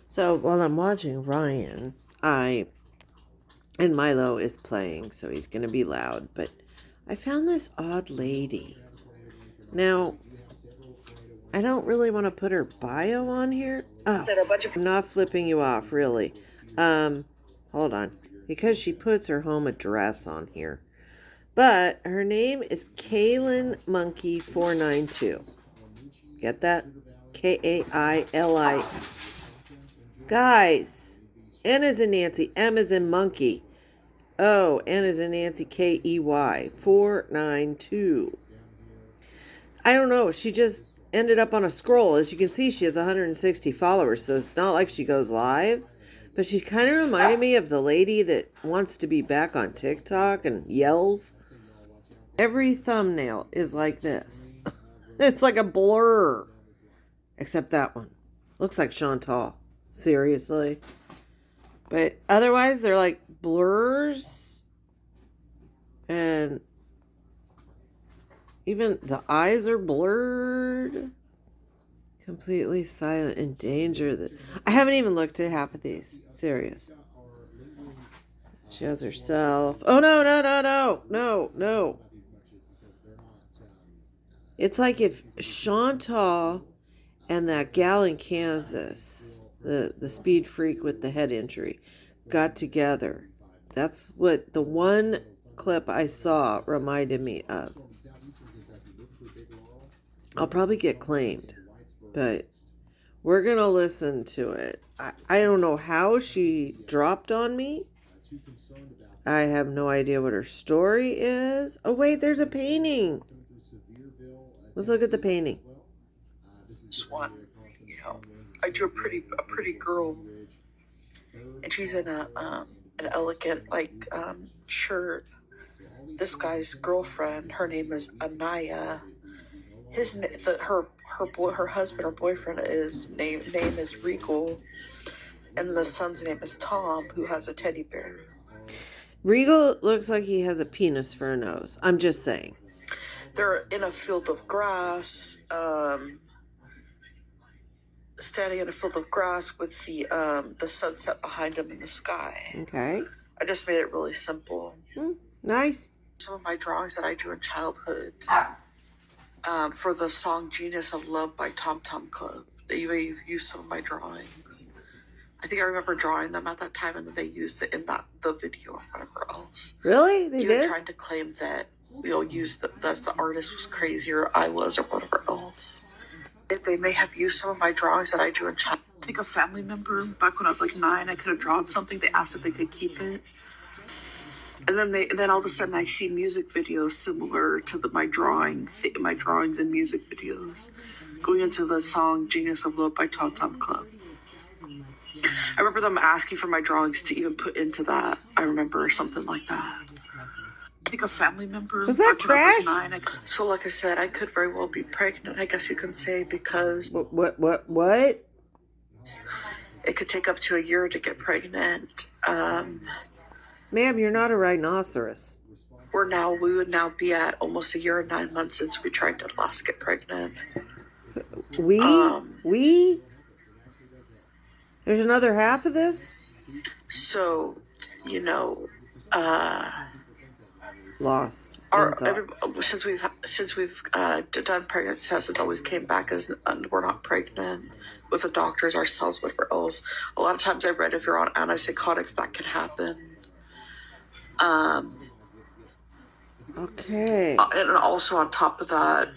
So while I'm watching Ryan, and Milo is playing, so he's going to be loud, but I found this odd lady. Now, I don't really want to put her bio on here. Oh, I'm not flipping you off, really. Hold on. Because she puts her home address on here. But her name is Kailin Monkey 492. Get that? Kaili. Guys, N is in Nancy, M is in monkey. Oh, N is in Nancy, Key 492. I don't know. She just ended up on a scroll. As you can see, she has 160 followers, so it's not like she goes live. But she kind of reminded me of the lady that wants to be back on TikTok and yells. Every thumbnail is like this. It's like a blur. Except that one. Looks like Chantal. Seriously. But otherwise, they're like blurs. And even the eyes are blurred. Completely silent in danger. I haven't even looked at half of these. Serious. She has herself. Oh, no. No. It's like if Chantal and that gal in Kansas, the speed freak with the head injury, got together. That's what the one clip I saw reminded me of. I'll probably get claimed, but we're going to listen to it. I don't know how she dropped on me. I have no idea what her story is. Oh, wait, there's a painting. Let's look at the painting. This one, I drew a pretty girl, and she's in an elegant shirt. This guy's girlfriend, her name is Anaya. Her husband or boyfriend name is Regal, and the son's name is Tom, who has a teddy bear. Regal looks like he has a penis for a nose. I'm just saying. They're in a field of grass, standing in a field of grass with the sunset behind them in the sky. Okay. I just made it really simple. Nice. Some of my drawings that I drew in childhood for the song Genius of Love by Tom Tom Club. They used some of my drawings. I think I remember drawing them at that time, and then they used it in the video or whatever else. Really? They Even did? trying to claim that the artist was crazy or I was or whatever else. They may have used some of my drawings that I drew in childhood. I think a family member, back when I was like 9, I could have drawn something. They asked if they could keep it. And then all of a sudden I see music videos similar to my drawings and music videos going into the song Genius of Love by Tom Tom Club. I remember them asking for my drawings to even put into that. I remember something like that. I think a family member. Was that trash? So like I said, I could very well be pregnant, I guess you can say, because... What? It could take up to a year to get pregnant. Ma'am, you're not a rhinoceros. We would now be at almost a year and 9 months since we tried to last get pregnant. We? There's another half of this? So, Lost. Since we've done pregnancy tests, it's always came back as we're not pregnant with the doctors ourselves, whatever else. A lot of times I read if you're on antipsychotics, that can happen. Okay. And also on top of that,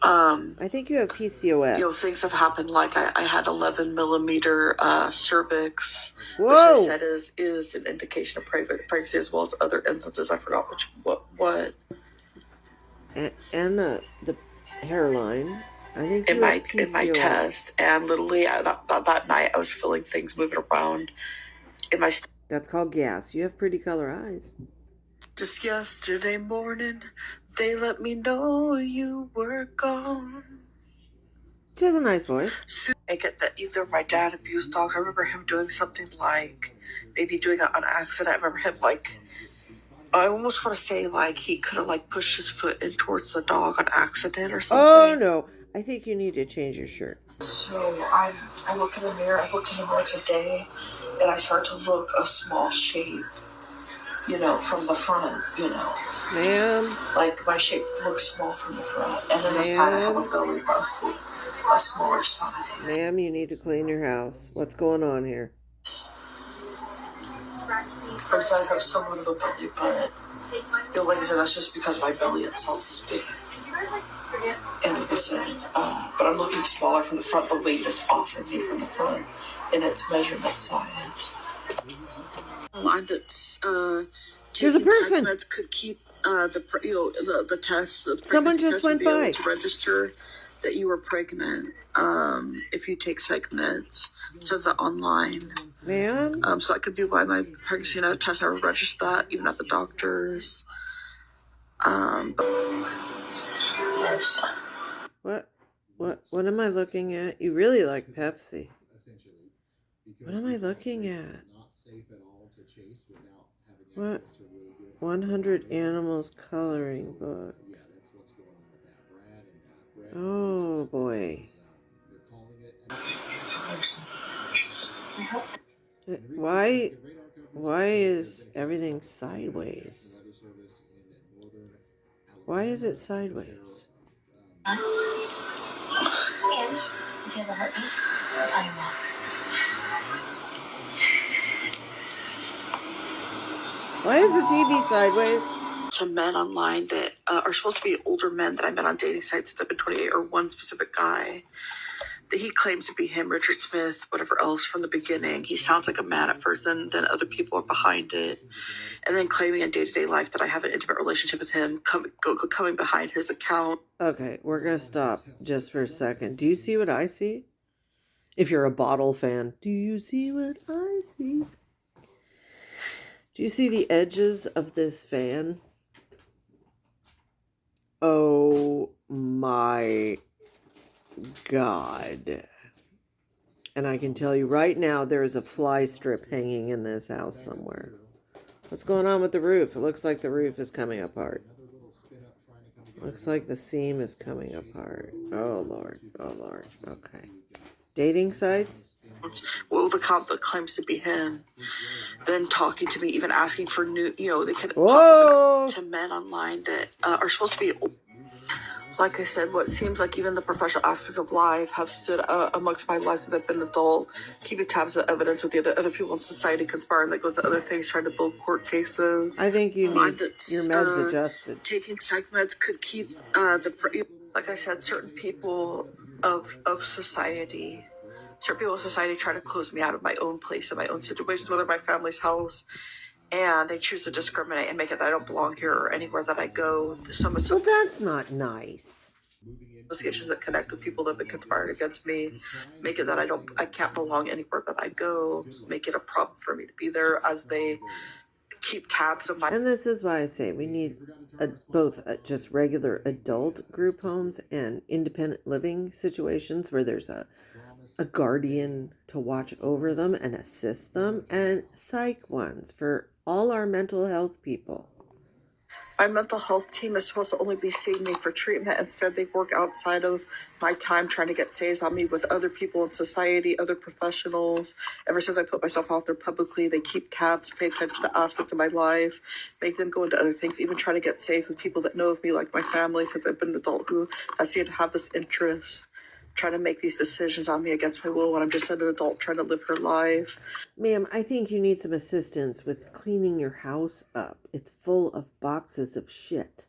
I think you have PCOS. Things have happened. Like I had 11 millimeter cervix, Whoa. which they said is an indication of pregnancy, as well as other instances. I forgot what. And the hairline. I think in my test, and literally that night I was feeling things moving around in my. That's called gas. You have pretty color eyes. Just yesterday morning, they let me know you were gone. She has a nice voice. I get that either my dad abused dogs. I remember him doing something like, maybe doing it on accident. I remember him I almost want to say he could have pushed his foot in towards the dog on accident or something. Oh no, I think you need to change your shirt. So I look in the mirror. I looked in the mirror today, and I start to look a small shape, from the front, Ma'am? Like my shape looks small from the front, and then the side I have a belly busted, a smaller side. Ma'am, you need to clean your house. What's going on here? Or I have somewhat of a belly, but like I said, that's just because my belly itself is big. And like I said, but I'm looking smaller from the front. The weight is off of me from the front, and it's measurement size. Line that's There's a person. Meds could keep the test. The Someone just test went would be by. able to register that you were pregnant. If you take psych meds, it says that online. Ma'am? So that could be why my pregnancy test never registered that, even at the doctor's. What am I looking at? You really like Pepsi. What am I looking at? What? 100 Animals Coloring Book. Oh boy. Why is everything sideways? Why is it sideways? If you have a heartbeat, that's how you walk. Why is the TV sideways? To men online that are supposed to be older men that I met on dating sites since I've been 28, or one specific guy that he claims to be him, Richard Smith, whatever else, from the beginning. He sounds like a man at first, then other people are behind it. And then claiming in day-to-day life that I have an intimate relationship with him, coming behind his account. Okay, we're going to stop just for a second. Do you see what I see? If you're a bottle fan, do you see what I see? Do you see the edges of this fan? Oh my God. And I can tell you right now, there is a fly strip hanging in this house somewhere. What's going on with the roof? It looks like the roof is coming apart. Looks like the seam is coming apart. Oh Lord. Oh Lord. Okay. Dating sites? Well, the cop that claims to be him, then talking to me, even asking for new, they could Whoa! To men online that are supposed to be, like I said, what seems like even the professional aspect of life have stood amongst my life since I've been an adult, keeping tabs of evidence with the other people in society, conspiring that goes to other things, trying to build court cases. I think you need your meds adjusted. Taking psych meds could keep like I said, certain people of society. Certain people in society try to close me out of my own place and my own situations, whether my family's house, and they choose to discriminate and make it that I don't belong here or anywhere that I go. Well, that's not nice. Associations that connect with people that have been conspired against me, make it that I can't belong anywhere that I go, make it a problem for me to be there as they keep tabs of my. And this is why I say we need both just regular adult group homes and independent living situations where there's a guardian to watch over them and assist them, and psych ones for all our mental health people. My mental health team is supposed to only be seeing me for treatment. Instead, they work outside of my time trying to get saves on me with other people in society, other professionals. Ever since I put myself out there publicly, they keep tabs, pay attention to aspects of my life, make them go into other things, even try to get saves with people that know of me, like my family, since I've been an adult who has seemed to have this interest, trying to make these decisions on me against my will when I'm just an adult trying to live her life. Ma'am, I think you need some assistance with cleaning your house up. It's full of boxes of shit.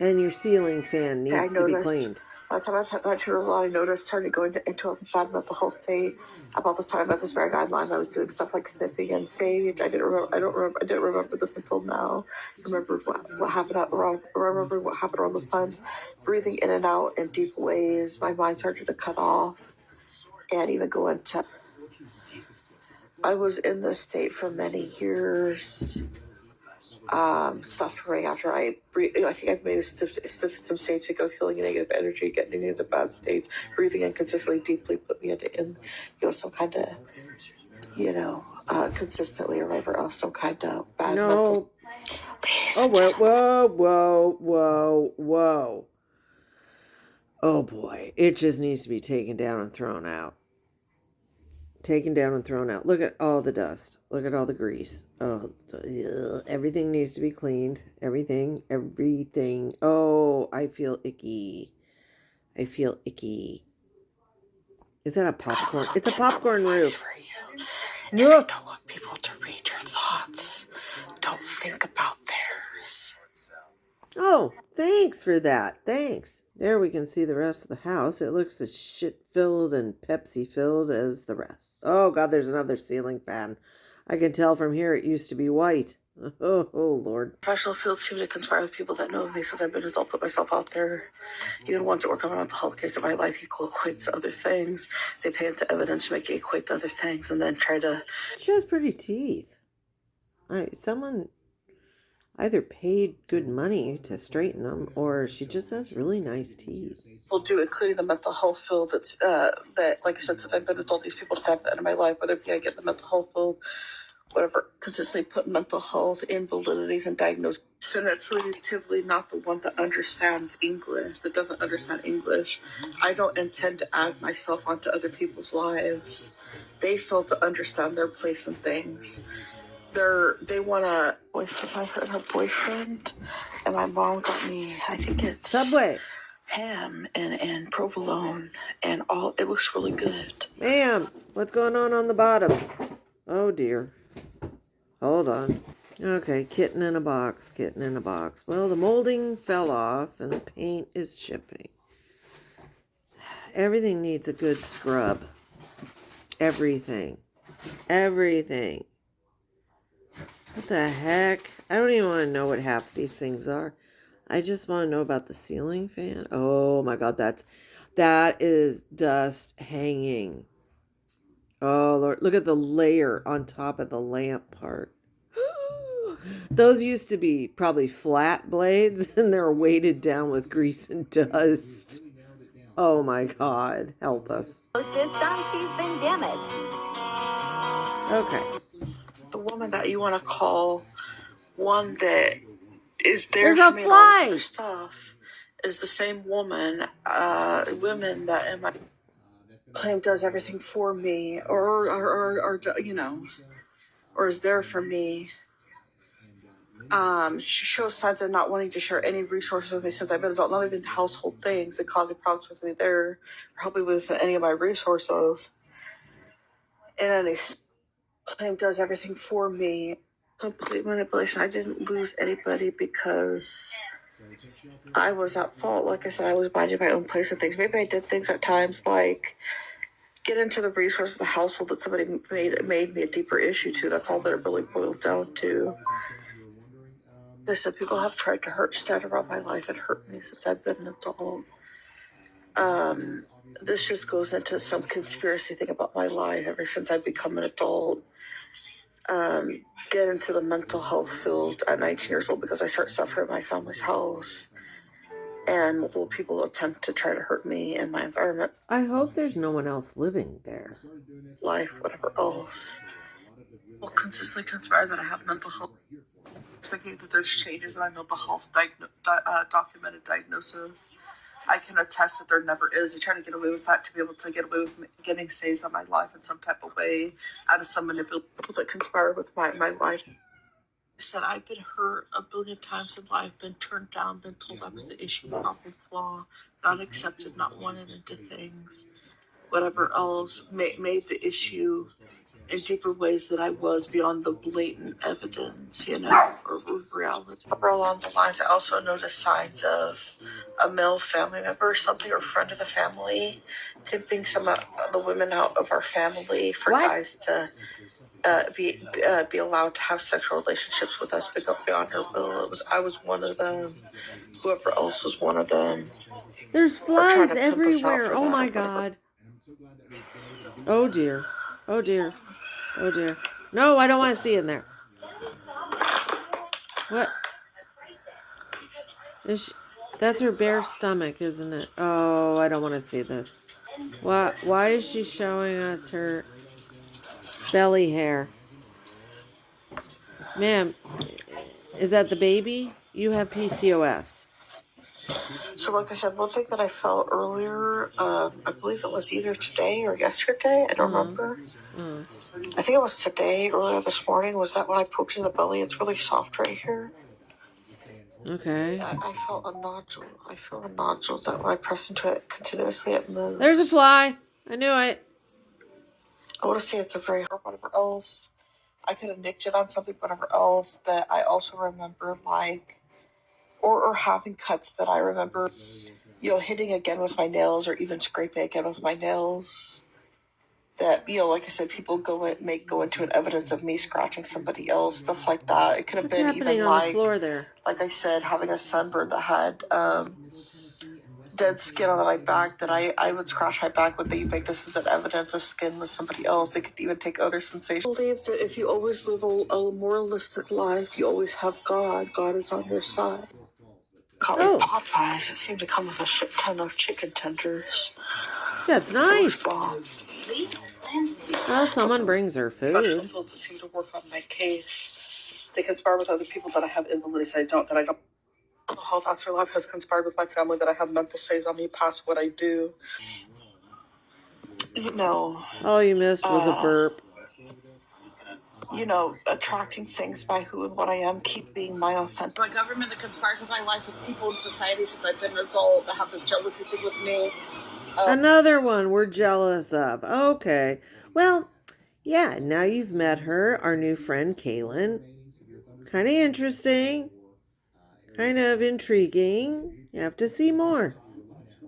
And your ceiling fan needs to be cleaned. By the time I had that 2 years old, I noticed started going into a bad mental health state. About this time, I met this very guideline. I was doing stuff like sniffing and sage. I didn't remember this until now. I remember what happened around those times. Breathing in and out in deep ways. My mind started to cut off, and even go into. I was in this state for many years. Suffering after I breathe. I think I've made some stage that goes healing negative energy, getting into the bad states, breathing in consistently, deeply, put me in some kind of, consistently or whatever else, some kind of bad mental. Oh, whoa. Oh boy, it just needs to be taken down and thrown out. Taken down and thrown out. Look at all the dust. Look at all the grease. Oh, everything needs to be cleaned. Everything. Oh, I feel icky. I feel icky. Is that a popcorn? It's a popcorn roof. For you. If you don't want people to read your thoughts, don't think about theirs. Oh, thanks for that. Thanks. There we can see the rest of the house. It looks as shit-filled and Pepsi-filled as the rest. Oh, God, there's another ceiling fan. I can tell from here it used to be white. Oh, Lord. Professional fields seem to conspire with people that know me since I've been an adult, put myself out there. Even ones that work on a mental health case of my life equates to other things. They pay into evidence to make it equate to other things and then try to... She has pretty teeth. All right, someone either paid good money to straighten them, or she just has really nice teeth. Will do, including the mental health field. That's that, like I said, since I've been with all these people staff at the end of my life, whether it be I get in the mental health field, whatever, consistently put mental health invalidities and diagnose. Definitively not the one that understands English, that doesn't understand English. I don't intend to add myself onto other people's lives. They fail to understand their place in things. They want a boyfriend. I heard her boyfriend, and my mom got me, I think it's Subway. ham and provolone, and all. It looks really good. Ma'am, what's going on the bottom? Oh, dear. Hold on. Okay, kitten in a box, kitten in a box. Well, the molding fell off and the paint is chipping. Everything needs a good scrub. Everything. Everything. What the heck? I don't even want to know what half these things are. I just want to know about the ceiling fan. Oh my God, that is dust hanging. Oh Lord, look at the layer on top of the lamp part. Those used to be probably flat blades and they're weighted down with grease and dust. Oh my God, help us. System, she's been damaged. Okay. The woman that you want to call one that is there There's for a me and all this fly. other stuff is the same woman, women that in my claim does everything for me or you know, or is there for me. She shows signs of not wanting to share any resources with me since I've been adult, not even household things and causing problems with me there, or helping with any of my resources. And any claim does everything for me. Complete manipulation. I didn't lose anybody because I was at fault. Like I said, I was minding my own place of things. Maybe I did things at times like get into the resources of the household that somebody made me a deeper issue to. That's all that it really boiled down to. They said people have tried to stand around my life and hurt me since I've been an adult. This just goes into some conspiracy thing about my life ever since I've become an adult. Get into the mental health field at 19 years old because I start suffering in my family's house. And multiple people attempt to try to hurt me and my environment. I hope there's no one else living there. Life, whatever else. Will consistently conspire that I have mental health. Speaking that there's changes in my mental health documented diagnosis. I can attest that there never is. They try to get away with that to be able to get away with getting saves on my life in some type of way out of some manipulation that conspire with my life. I said I've been hurt a billion times in life, been turned down, been told I was the issue, problem, flaw, not accepted, not wanted into things, whatever else made the issue in deeper ways that I was beyond the blatant evidence, you know, or reality. Along the lines, I also noticed signs of a male family member or something, or friend of the family, pimping some of the women out of our family for guys to be allowed to have sexual relationships with us beyond her will. I was one of them. Whoever else was one of them. There's flies everywhere. Oh my God. Oh dear. Oh dear. Oh dear. No, I don't want to see in there. What? That's her bare stomach, isn't it? Oh, I don't want to see this. Why is she showing us her belly hair? Ma'am, is that the baby? You have PCOS. So, like I said, one thing that I felt earlier, I believe it was either today or yesterday, I don't remember. I think it was today, earlier this morning, was that when I poked in the belly? It's really soft right here. Okay. I felt a nodule. I feel a nodule that when I press into it continuously, it moves. There's a fly. I knew it. I want to say it's a very hard whatever else. I could have nicked it on something, whatever else that I also remember, like, or having cuts that I remember, hitting again with my nails or even scraping again with my nails. That, like I said, people go into an evidence of me scratching somebody else, stuff like that. It could have What's been happening even on the floor there? like I said, having a sunburn that had dead skin on my back, that I would scratch my back when they make this as an evidence of skin with somebody else. They could even take other sensations. I believe that if you always live a moralistic life, you always have God. God is on your side. Caught me Popeyes. It seemed to come with a shit ton of chicken tenders. That's nice. Well, someone brings her Professional food. fields that seem to work on my case. They conspire with other people that I have invalidities that I don't. Health after life has conspired with my family that I have mental stays on me past what I do. All you missed was a burp. Attracting things by who and what I am, keep being my authentic. My government that conspires with my life, with people in society since I've been an adult that have this jealousy thing with me. Another one we're jealous of. Okay. Well, yeah, now you've met her, our new friend Kailin. Kind of interesting. Kind of intriguing. You have to see more.